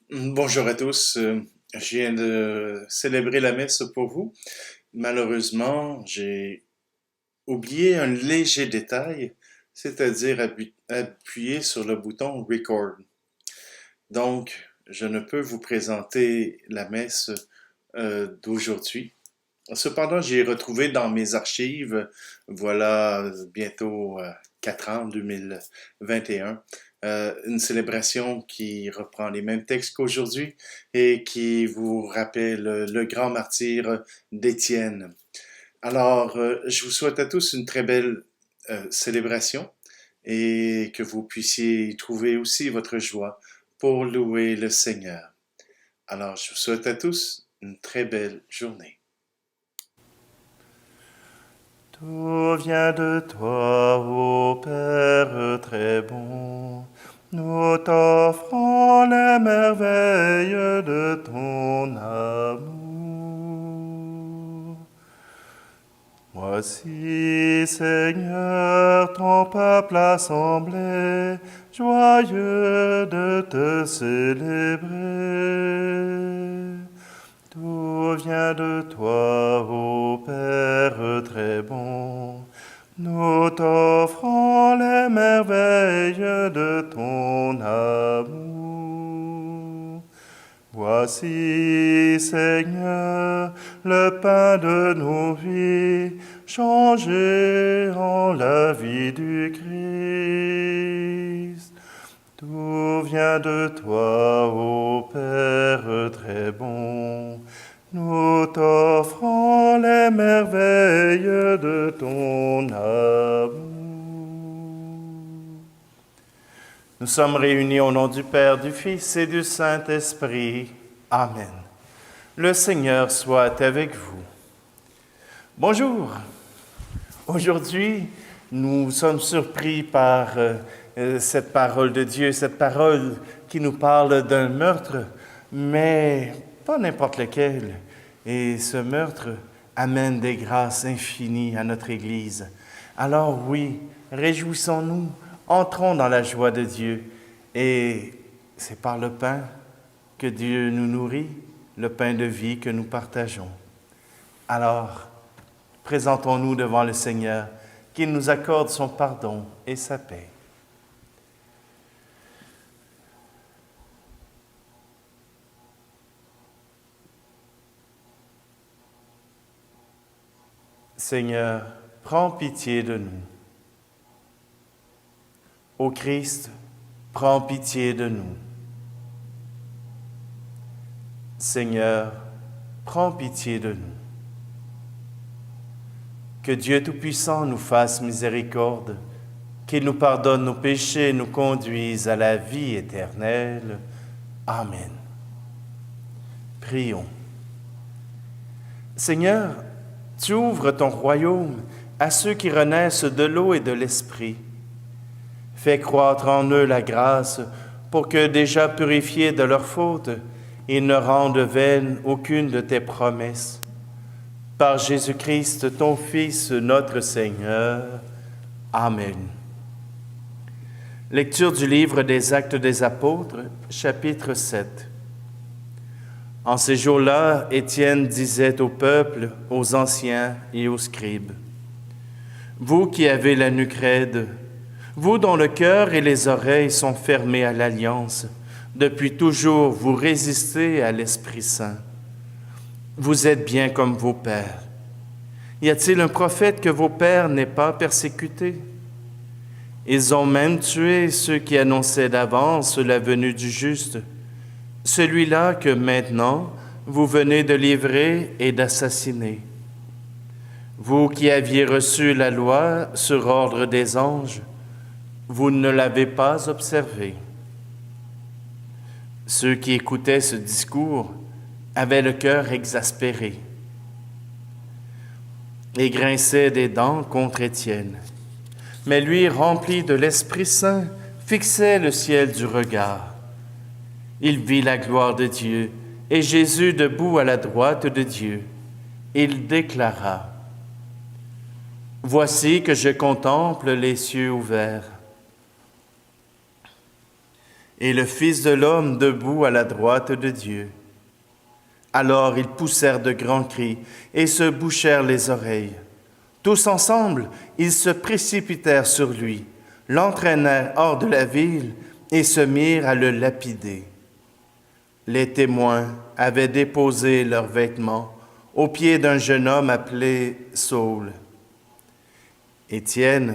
Bonjour à tous. Je viens de célébrer la messe pour vous. Malheureusement, j'ai oublié un léger détail, c'est-à-dire appuyer sur le bouton Record. Donc, je ne peux vous présenter la messe d'aujourd'hui. Cependant, j'ai retrouvé dans mes archives, voilà bientôt 4 ans, 2021, une célébration qui reprend les mêmes textes qu'aujourd'hui et qui vous rappelle le grand martyr d'Étienne. Alors, je vous souhaite à tous une très belle célébration et que vous puissiez y trouver aussi votre joie pour louer le Seigneur. Alors, je vous souhaite à tous une très belle journée. Tout vient de toi, ô Père très bon. Nous t'offrons les merveilles de ton amour. Voici, Seigneur, ton peuple assemblé, joyeux de te célébrer. Tout vient de toi, ô Père très bon. Nous t'offrons les merveilles de ton amour. Voici, Seigneur, le pain de nos vies, changé en la vie du Christ. Tout vient de toi, ô Père très bon. Nous t'offrons les merveilles de ton amour. Nous sommes réunis au nom du Père, du Fils et du Saint-Esprit. Amen. Le Seigneur soit avec vous. Bonjour. Aujourd'hui, nous sommes surpris par cette parole de Dieu, cette parole qui nous parle d'un meurtre, mais pas n'importe lequel. Et ce meurtre amène des grâces infinies à notre Église. Alors oui, réjouissons-nous, entrons dans la joie de Dieu. Et c'est par le pain que Dieu nous nourrit, le pain de vie que nous partageons. Alors, présentons-nous devant le Seigneur, qu'il nous accorde son pardon et sa paix. Seigneur, prends pitié de nous. Ô Christ, prends pitié de nous. Seigneur, prends pitié de nous. Que Dieu Tout-Puissant nous fasse miséricorde, qu'il nous pardonne nos péchés et nous conduise à la vie éternelle. Amen. Prions. Seigneur, tu ouvres ton royaume à ceux qui renaissent de l'eau et de l'esprit. Fais croître en eux la grâce pour que, déjà purifiés de leurs fautes, ils ne rendent vaine aucune de tes promesses. Par Jésus-Christ, ton Fils, notre Seigneur. Amen. Lecture du livre des Actes des Apôtres, chapitre 7. En ces jours-là, Étienne disait au peuple, aux anciens et aux scribes, « Vous qui avez la nuque raide, vous dont le cœur et les oreilles sont fermés à l'alliance, depuis toujours vous résistez à l'Esprit Saint. Vous êtes bien comme vos pères. Y a-t-il un prophète que vos pères n'aient pas persécuté? Ils ont même tué ceux qui annonçaient d'avance la venue du juste, celui-là que maintenant vous venez de livrer et d'assassiner. Vous qui aviez reçu la loi sur ordre des anges, vous ne l'avez pas observée. Ceux qui écoutaient ce discours avaient le cœur exaspéré et grinçaient des dents contre Étienne. Mais lui, rempli de l'Esprit Saint, fixait le ciel du regard. Il vit la gloire de Dieu et Jésus debout à la droite de Dieu. Il déclara, « Voici que je contemple les cieux ouverts et le Fils de l'homme debout à la droite de Dieu. Alors ils poussèrent de grands cris et se bouchèrent les oreilles. Tous ensemble, ils se précipitèrent sur lui, l'entraînèrent hors de la ville et se mirent à le lapider. Les témoins avaient déposé leurs vêtements aux pieds d'un jeune homme appelé Saul. Étienne,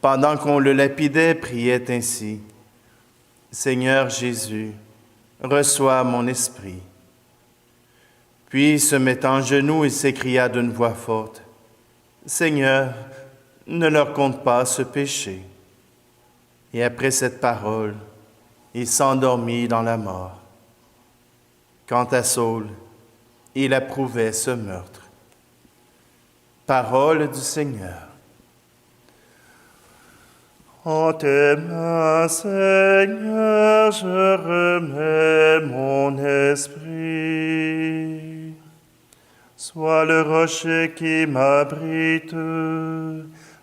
pendant qu'on le lapidait, priait ainsi: « Seigneur Jésus, reçois mon esprit. » Puis, se mettant à genoux, il s'écria d'une voix forte: « Seigneur, ne leur compte pas ce péché. » Et après cette parole, il s'endormit dans la mort. Quant à Saul, il approuvait ce meurtre. Parole du Seigneur. En tes mains, Seigneur, je remets mon esprit. Sois le rocher qui m'abrite,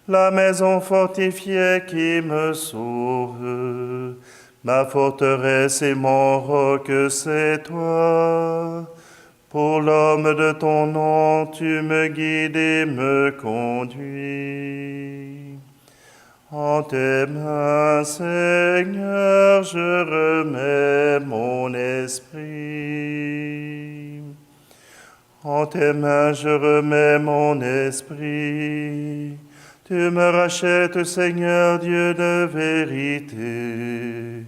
la maison fortifiée qui me sauve. Ma forteresse et mon roc, c'est toi. Pour l'homme de ton nom, tu me guides et me conduis. En tes mains, Seigneur, je remets mon esprit. En tes mains, je remets mon esprit. Tu me rachètes, Seigneur, Dieu de vérité.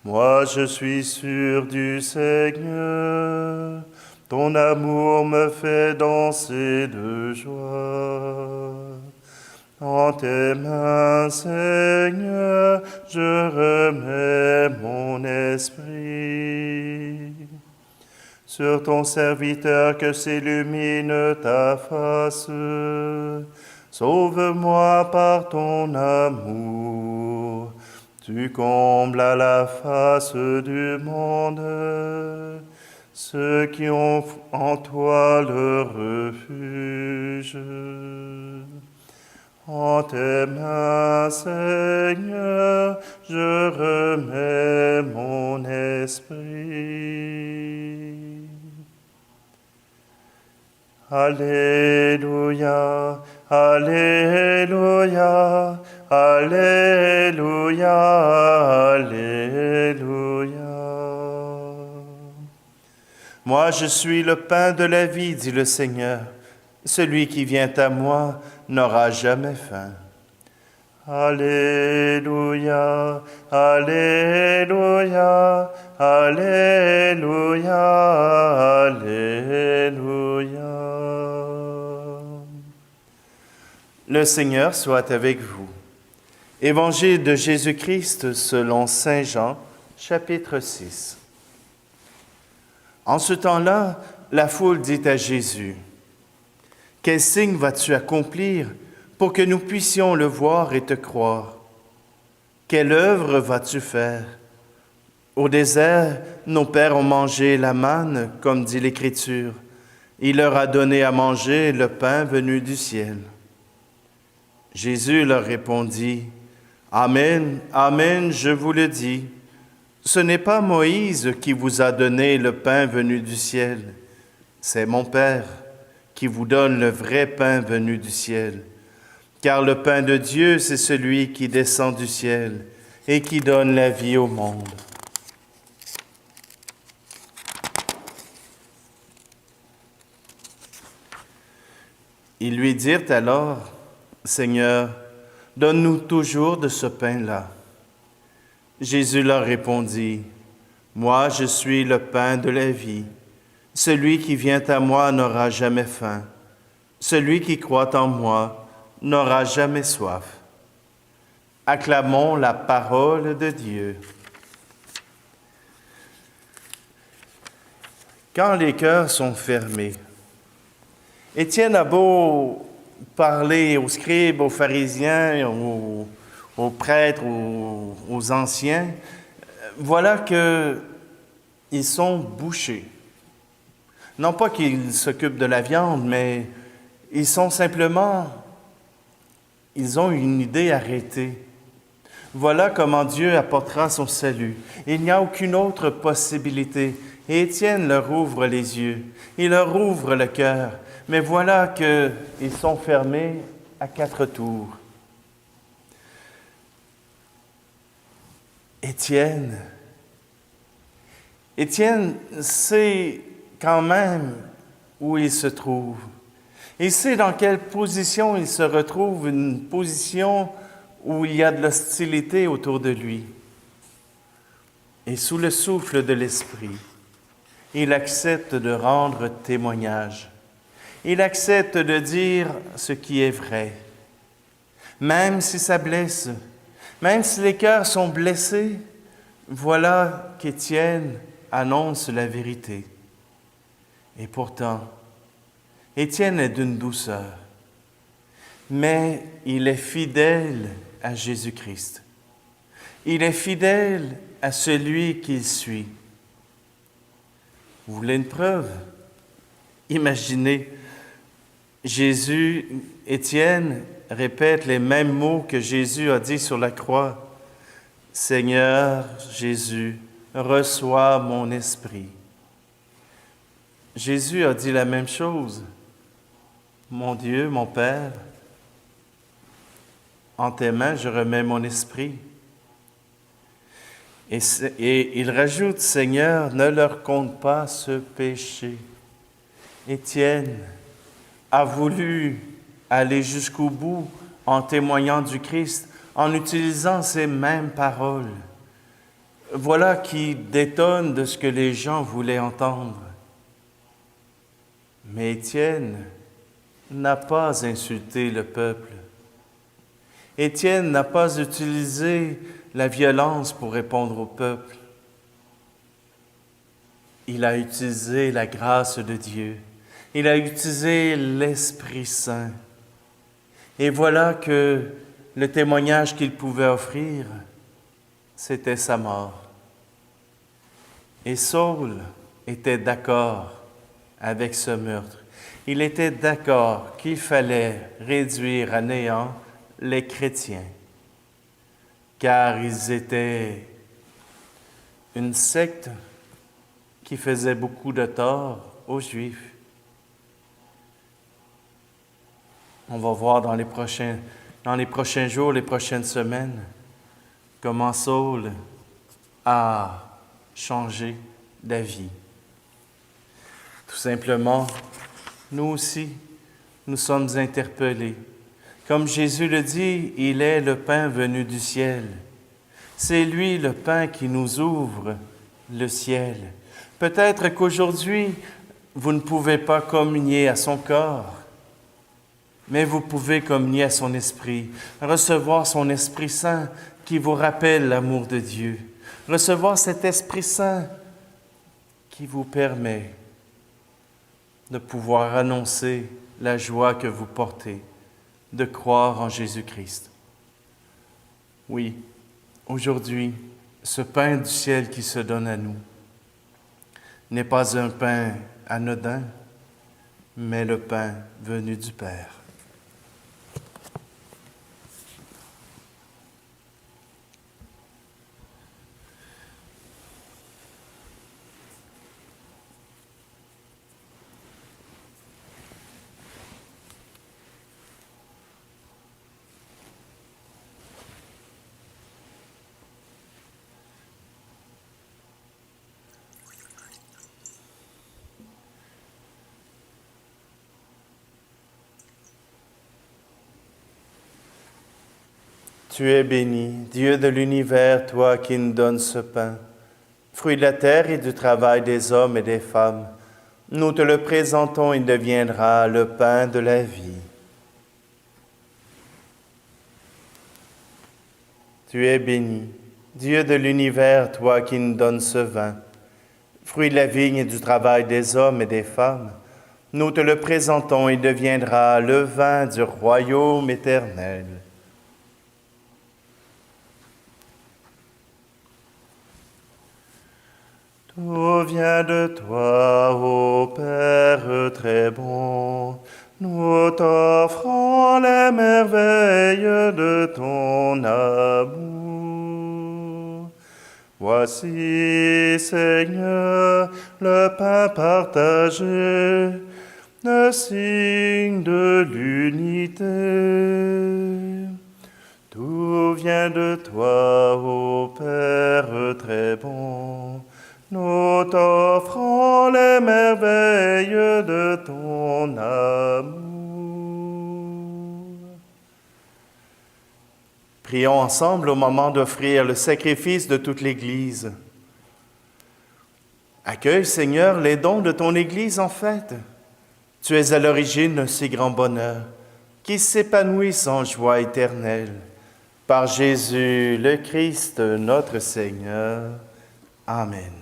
Moi, je suis sûr du Seigneur. Ton amour me fait danser de joie. En tes mains, Seigneur, je remets mon esprit. Sur ton serviteur que s'illumine ta face, sauve-moi par ton amour. Tu combles à la face du monde ceux qui ont en toi le refuge. En tes mains, Seigneur, je remets mon esprit. Alléluia, Alléluia, Alléluia, Alléluia. Moi, je suis le pain de la vie, dit le Seigneur. Celui qui vient à moi n'aura jamais faim. Alléluia, Alléluia, Alléluia, Alléluia. Le Seigneur soit avec vous. Évangile de Jésus-Christ selon saint Jean, chapitre 6. En ce temps-là, la foule dit à Jésus: « Quel signe vas-tu accomplir pour que nous puissions le voir et te croire? Quelle œuvre vas-tu faire? Au désert, nos pères ont mangé la manne, comme dit l'Écriture. Il leur a donné à manger le pain venu du ciel. » Jésus leur répondit: « Amen, Amen, je vous le dis. Ce n'est pas Moïse qui vous a donné le pain venu du ciel, c'est mon Père qui vous donne le vrai pain venu du ciel. Car le pain de Dieu, c'est celui qui descend du ciel et qui donne la vie au monde. » Ils lui dirent alors: « Seigneur, donne-nous toujours de ce pain-là. » Jésus leur répondit: « Moi, je suis le pain de la vie. Celui qui vient à moi n'aura jamais faim. Celui qui croit en moi n'aura jamais soif. » Acclamons la parole de Dieu. Quand les cœurs sont fermés, Étienne a beau parler aux scribes, aux pharisiens, aux prêtres, aux anciens, voilà qu'ils sont bouchés. Non pas qu'ils s'occupent de la viande, mais ils ont une idée arrêtée. Voilà comment Dieu apportera son salut. Il n'y a aucune autre possibilité. Et Étienne leur ouvre les yeux, il leur ouvre le cœur. Mais voilà qu'ils sont fermés à 4 tours. Étienne sait quand même où il se trouve. Il sait dans quelle position il se retrouve, une position où il y a de l'hostilité autour de lui. Et sous le souffle de l'Esprit, il accepte de rendre témoignage. Il accepte de dire ce qui est vrai. Même si ça blesse, même si les cœurs sont blessés, voilà qu'Étienne annonce la vérité. Et pourtant, Étienne est d'une douceur, mais il est fidèle à Jésus-Christ. Il est fidèle à celui qu'il suit. Vous voulez une preuve? Imaginez, Étienne répète les mêmes mots que Jésus a dit sur la croix. « Seigneur Jésus, reçois mon esprit. » Jésus a dit la même chose. « Mon Dieu, mon Père, en tes mains je remets mon esprit. » Et il rajoute, « Seigneur, ne leur compte pas ce péché. » Étienne a voulu aller jusqu'au bout en témoignant du Christ, en utilisant ces mêmes paroles. Voilà qui détonne de ce que les gens voulaient entendre. Mais Étienne n'a pas insulté le peuple. Étienne n'a pas utilisé la violence pour répondre au peuple. Il a utilisé la grâce de Dieu. Il a utilisé l'Esprit Saint. Et voilà que le témoignage qu'il pouvait offrir, c'était sa mort. Et Saul était d'accord avec ce meurtre. Il était d'accord qu'il fallait réduire à néant les chrétiens, car ils étaient une secte qui faisait beaucoup de tort aux Juifs. On va voir dans les prochains jours, les prochaines semaines, comment Saul a changé d'avis. Tout simplement, nous aussi, nous sommes interpellés. Comme Jésus le dit, il est le pain venu du ciel. C'est lui le pain qui nous ouvre le ciel. Peut-être qu'aujourd'hui, vous ne pouvez pas communier à son corps, mais vous pouvez communier à son esprit, recevoir son Esprit Saint qui vous rappelle l'amour de Dieu, recevoir cet Esprit Saint qui vous permet de pouvoir annoncer la joie que vous portez, de croire en Jésus-Christ. Oui, aujourd'hui, ce pain du ciel qui se donne à nous n'est pas un pain anodin, mais le pain venu du Père. Tu es béni, Dieu de l'univers, toi qui nous donnes ce pain, fruit de la terre et du travail des hommes et des femmes. Nous te le présentons, il deviendra le pain de la vie. Tu es béni, Dieu de l'univers, toi qui nous donnes ce vin, fruit de la vigne et du travail des hommes et des femmes. Nous te le présentons, il deviendra le vin du royaume éternel. Tout vient de toi, ô Père très bon. Nous t'offrons les merveilles de ton amour. Voici, Seigneur, le pain partagé, le signe de l'unité. Tout vient de toi, ô Père très bon. Nous t'offrons les merveilles de ton amour. Prions ensemble au moment d'offrir le sacrifice de toute l'Église. Accueille, Seigneur, les dons de ton Église en fête. Tu es à l'origine de ces grands bonheurs qui s'épanouissent en joie éternelle. Par Jésus le Christ, notre Seigneur. Amen.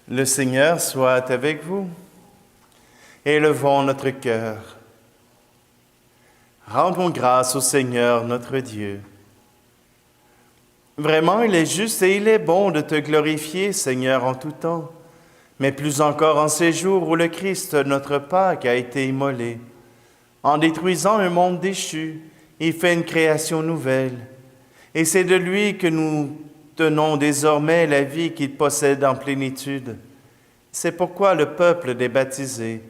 Le Seigneur soit avec vous. Élevons notre cœur. Rendons grâce au Seigneur notre Dieu. Vraiment, il est juste et il est bon de te glorifier, Seigneur, en tout temps, mais plus encore en ces jours où le Christ, notre Pâque, a été immolé. En détruisant un monde déchu, il fait une création nouvelle. Et c'est de lui que nous tenons désormais la vie qu'il possède en plénitude. C'est pourquoi le peuple des baptisés,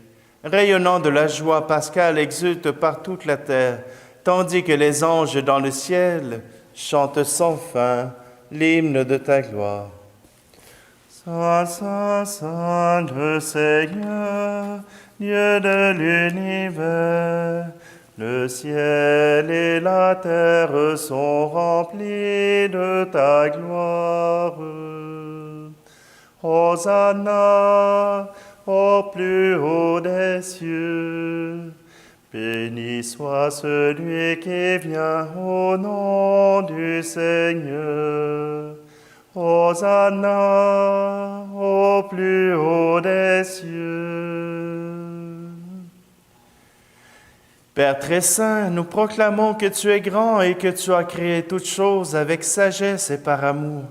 rayonnant de la joie pascale, exulte par toute la terre, tandis que les anges dans le ciel chantent sans fin l'hymne de ta gloire. Saint, Saint, Saint, le Seigneur, Dieu de l'univers, le ciel et la terre sont remplis de ta gloire. Hosanna au plus haut des cieux. Béni soit celui qui vient au nom du Seigneur. Hosanna au plus haut des cieux. Père très saint, nous proclamons que tu es grand et que tu as créé toutes choses avec sagesse et par amour.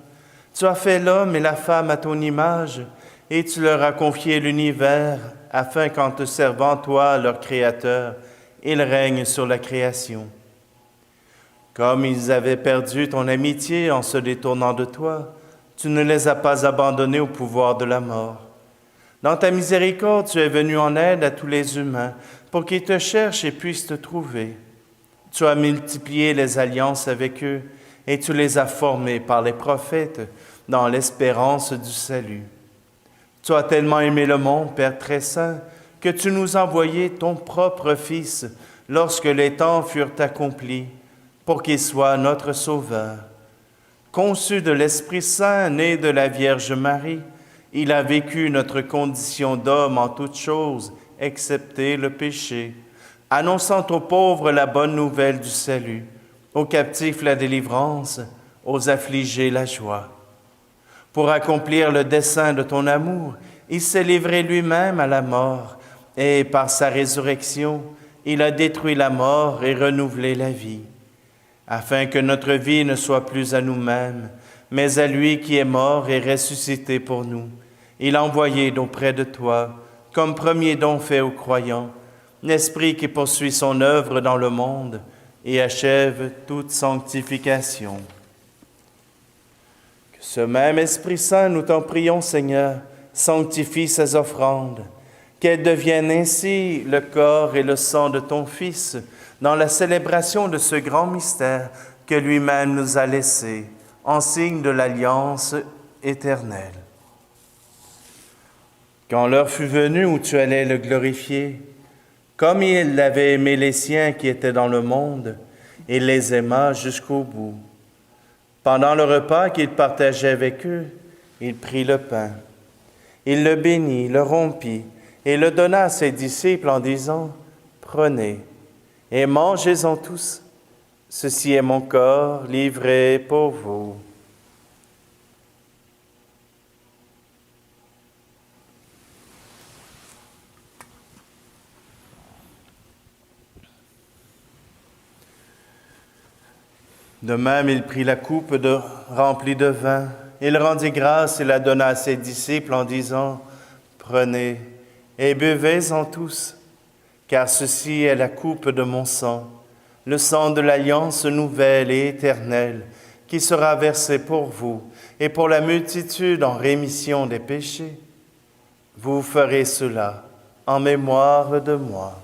Tu as fait l'homme et la femme à ton image, et tu leur as confié l'univers, afin qu'en te servant, toi, leur Créateur, ils règnent sur la création. Comme ils avaient perdu ton amitié en se détournant de toi, tu ne les as pas abandonnés au pouvoir de la mort. Dans ta miséricorde, tu es venu en aide à tous les humains, pour qu'ils te cherchent et puissent te trouver. Tu as multiplié les alliances avec eux, et tu les as formés par les prophètes dans l'espérance du salut. Tu as tellement aimé le monde, Père très saint, que tu nous as envoyé ton propre Fils lorsque les temps furent accomplis, pour qu'il soit notre Sauveur. Conçu de l'Esprit Saint, né de la Vierge Marie, il a vécu notre condition d'homme en toutes choses, excepté le péché, annonçant aux pauvres la bonne nouvelle du salut, aux captifs la délivrance, aux affligés la joie. Pour accomplir le dessein de ton amour, il s'est livré lui-même à la mort, et par sa résurrection, il a détruit la mort et renouvelé la vie, afin que notre vie ne soit plus à nous-mêmes, mais à lui qui est mort et ressuscité pour nous. Il a envoyé auprès de toi, comme premier don fait aux croyants, l'Esprit qui poursuit son œuvre dans le monde et achève toute sanctification. Que ce même Esprit Saint, nous t'en prions, Seigneur, sanctifie ces offrandes, qu'elles deviennent ainsi le corps et le sang de ton Fils, dans la célébration de ce grand mystère que lui-même nous a laissé, en signe de l'alliance éternelle. Quand l'heure fut venue où tu allais le glorifier, comme il avait aimé les siens qui étaient dans le monde, il les aima jusqu'au bout. Pendant le repas qu'il partageait avec eux, il prit le pain. Il le bénit, le rompit et le donna à ses disciples en disant, « Prenez et mangez-en tous. Ceci est mon corps livré pour vous. » De même, il prit la coupe remplie de vin. Il rendit grâce et la donna à ses disciples en disant, « Prenez et buvez-en tous, car ceci est la coupe de mon sang, le sang de l'alliance nouvelle et éternelle, qui sera versé pour vous et pour la multitude en rémission des péchés. Vous ferez cela en mémoire de moi.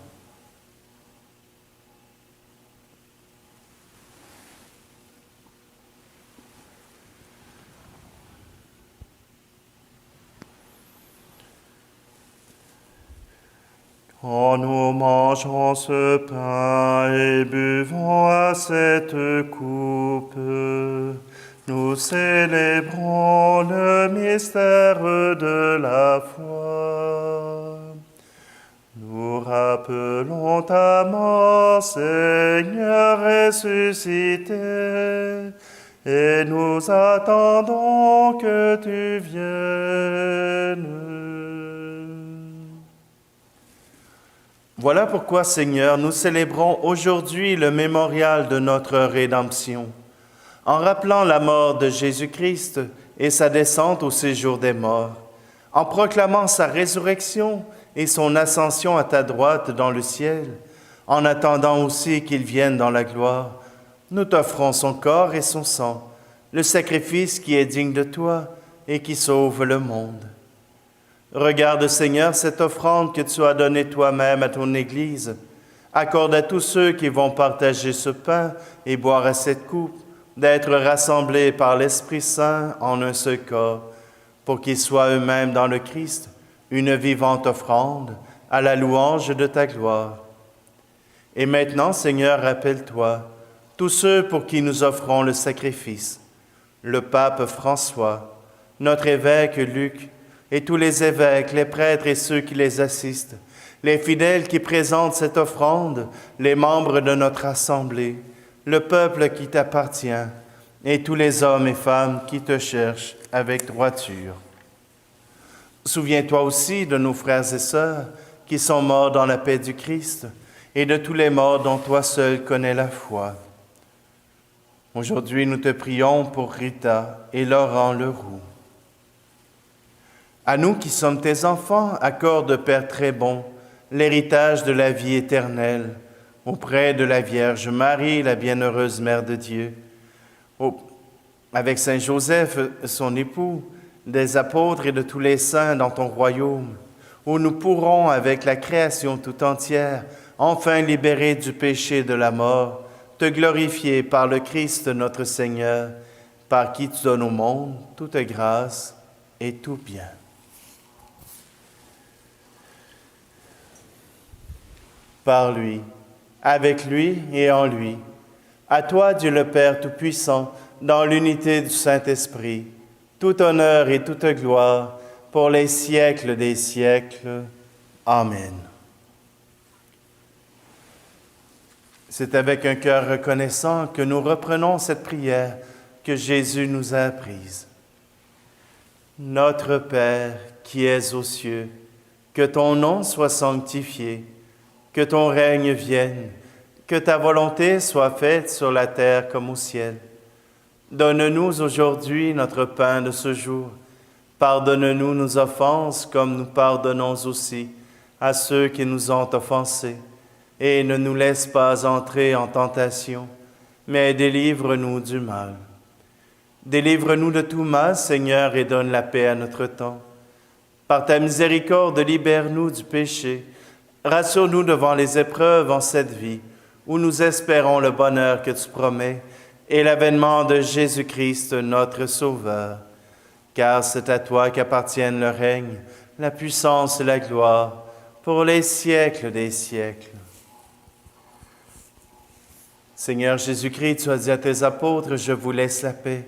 Quand nous mangeons ce pain et buvons à cette coupe, nous célébrons le mystère de la foi. Nous rappelons ta mort, Seigneur ressuscité, et nous attendons que tu viennes. Voilà pourquoi, Seigneur, nous célébrons aujourd'hui le mémorial de notre rédemption, en rappelant la mort de Jésus-Christ et sa descente au séjour des morts, en proclamant sa résurrection et son ascension à ta droite dans le ciel, en attendant aussi qu'il vienne dans la gloire. Nous t'offrons son corps et son sang, le sacrifice qui est digne de toi et qui sauve le monde. Regarde, Seigneur, cette offrande que tu as donnée toi-même à ton Église. Accorde à tous ceux qui vont partager ce pain et boire à cette coupe d'être rassemblés par l'Esprit Saint en un seul corps, pour qu'ils soient eux-mêmes dans le Christ une vivante offrande à la louange de ta gloire. Et maintenant, Seigneur, rappelle-toi tous ceux pour qui nous offrons le sacrifice, le pape François, notre évêque Luc, et tous les évêques, les prêtres et ceux qui les assistent, les fidèles qui présentent cette offrande, les membres de notre assemblée, le peuple qui t'appartient, et tous les hommes et femmes qui te cherchent avec droiture. Souviens-toi aussi de nos frères et sœurs qui sont morts dans la paix du Christ, et de tous les morts dont toi seul connais la foi. Aujourd'hui, nous te prions pour Rita et Laurent Leroux. À nous qui sommes tes enfants, accorde, Père très bon, l'héritage de la vie éternelle, auprès de la Vierge Marie, la bienheureuse Mère de Dieu, avec Saint Joseph, son époux, des apôtres et de tous les saints dans ton royaume, où nous pourrons, avec la création tout entière, enfin libérés du péché de la mort, te glorifier par le Christ notre Seigneur, par qui tu donnes au monde toute grâce et tout bien. Par lui, avec lui et en lui, à toi, Dieu le Père Tout-Puissant, dans l'unité du Saint-Esprit, tout honneur et toute gloire pour les siècles des siècles. Amen. C'est avec un cœur reconnaissant que nous reprenons cette prière que Jésus nous a apprise. Notre Père qui es aux cieux, que ton nom soit sanctifié, que ton règne vienne, que ta volonté soit faite sur la terre comme au ciel. Donne-nous aujourd'hui notre pain de ce jour. Pardonne-nous nos offenses comme nous pardonnons aussi à ceux qui nous ont offensés. Et ne nous laisse pas entrer en tentation, mais délivre-nous du mal. Délivre-nous de tout mal, Seigneur, et donne la paix à notre temps. Par ta miséricorde, libère-nous du péché. Rassure-nous devant les épreuves en cette vie, où nous espérons le bonheur que tu promets et l'avènement de Jésus-Christ, notre Sauveur. Car c'est à toi qu'appartiennent le règne, la puissance et la gloire, pour les siècles des siècles. Seigneur Jésus-Christ, tu as dit à tes apôtres, « Je vous laisse la paix,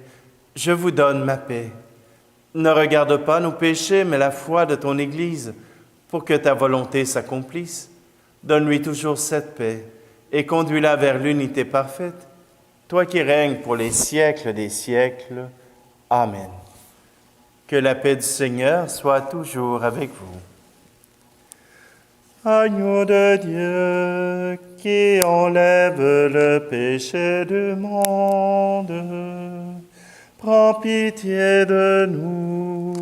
je vous donne ma paix. » Ne regarde pas nos péchés, mais la foi de ton Église, pour que ta volonté s'accomplisse. Donne-lui toujours cette paix et conduis-la vers l'unité parfaite, toi qui règnes pour les siècles des siècles. Amen. Que la paix du Seigneur soit toujours avec vous. Agneau de Dieu, qui enlève le péché du monde, prends pitié de nous.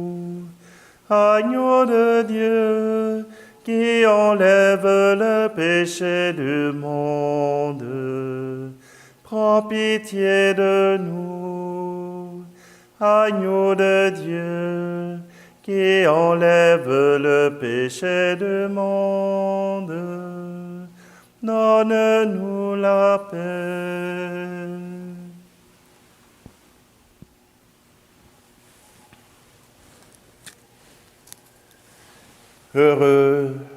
Agneau de Dieu, qui enlève le péché du monde, prends pitié de nous. Agneau de Dieu, qui enlève le péché du monde, donne-nous la paix.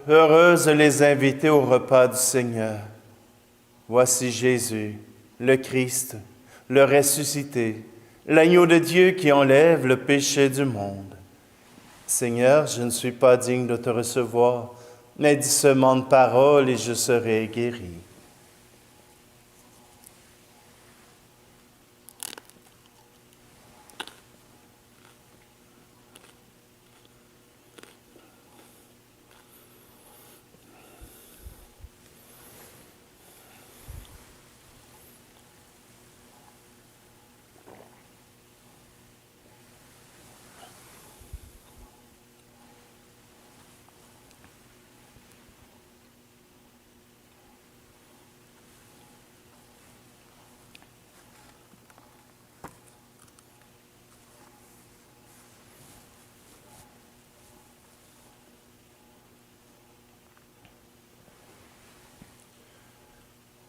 Heureuses les invités au repas du Seigneur. Voici Jésus, le Christ, le ressuscité, l'agneau de Dieu qui enlève le péché du monde. Seigneur, je ne suis pas digne de te recevoir, mais dis seulement une parole et je serai guéri.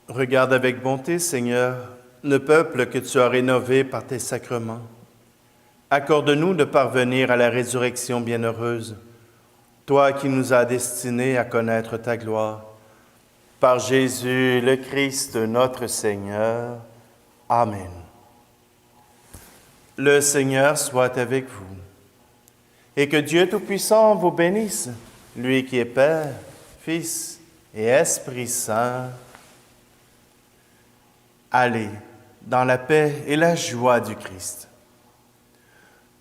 Regarde avec bonté, Seigneur, le peuple que tu as rénové par tes sacrements. Accorde-nous de parvenir à la résurrection bienheureuse, toi qui nous as destinés à connaître ta gloire. Par Jésus, le Christ, notre Seigneur. Amen. Le Seigneur soit avec vous, et que Dieu Tout-Puissant vous bénisse, lui qui est Père, Fils et Esprit Saint. Allez dans la paix et la joie du Christ.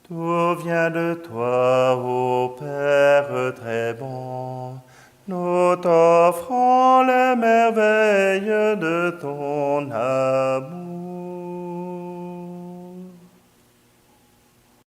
Tout vient de toi, ô Père.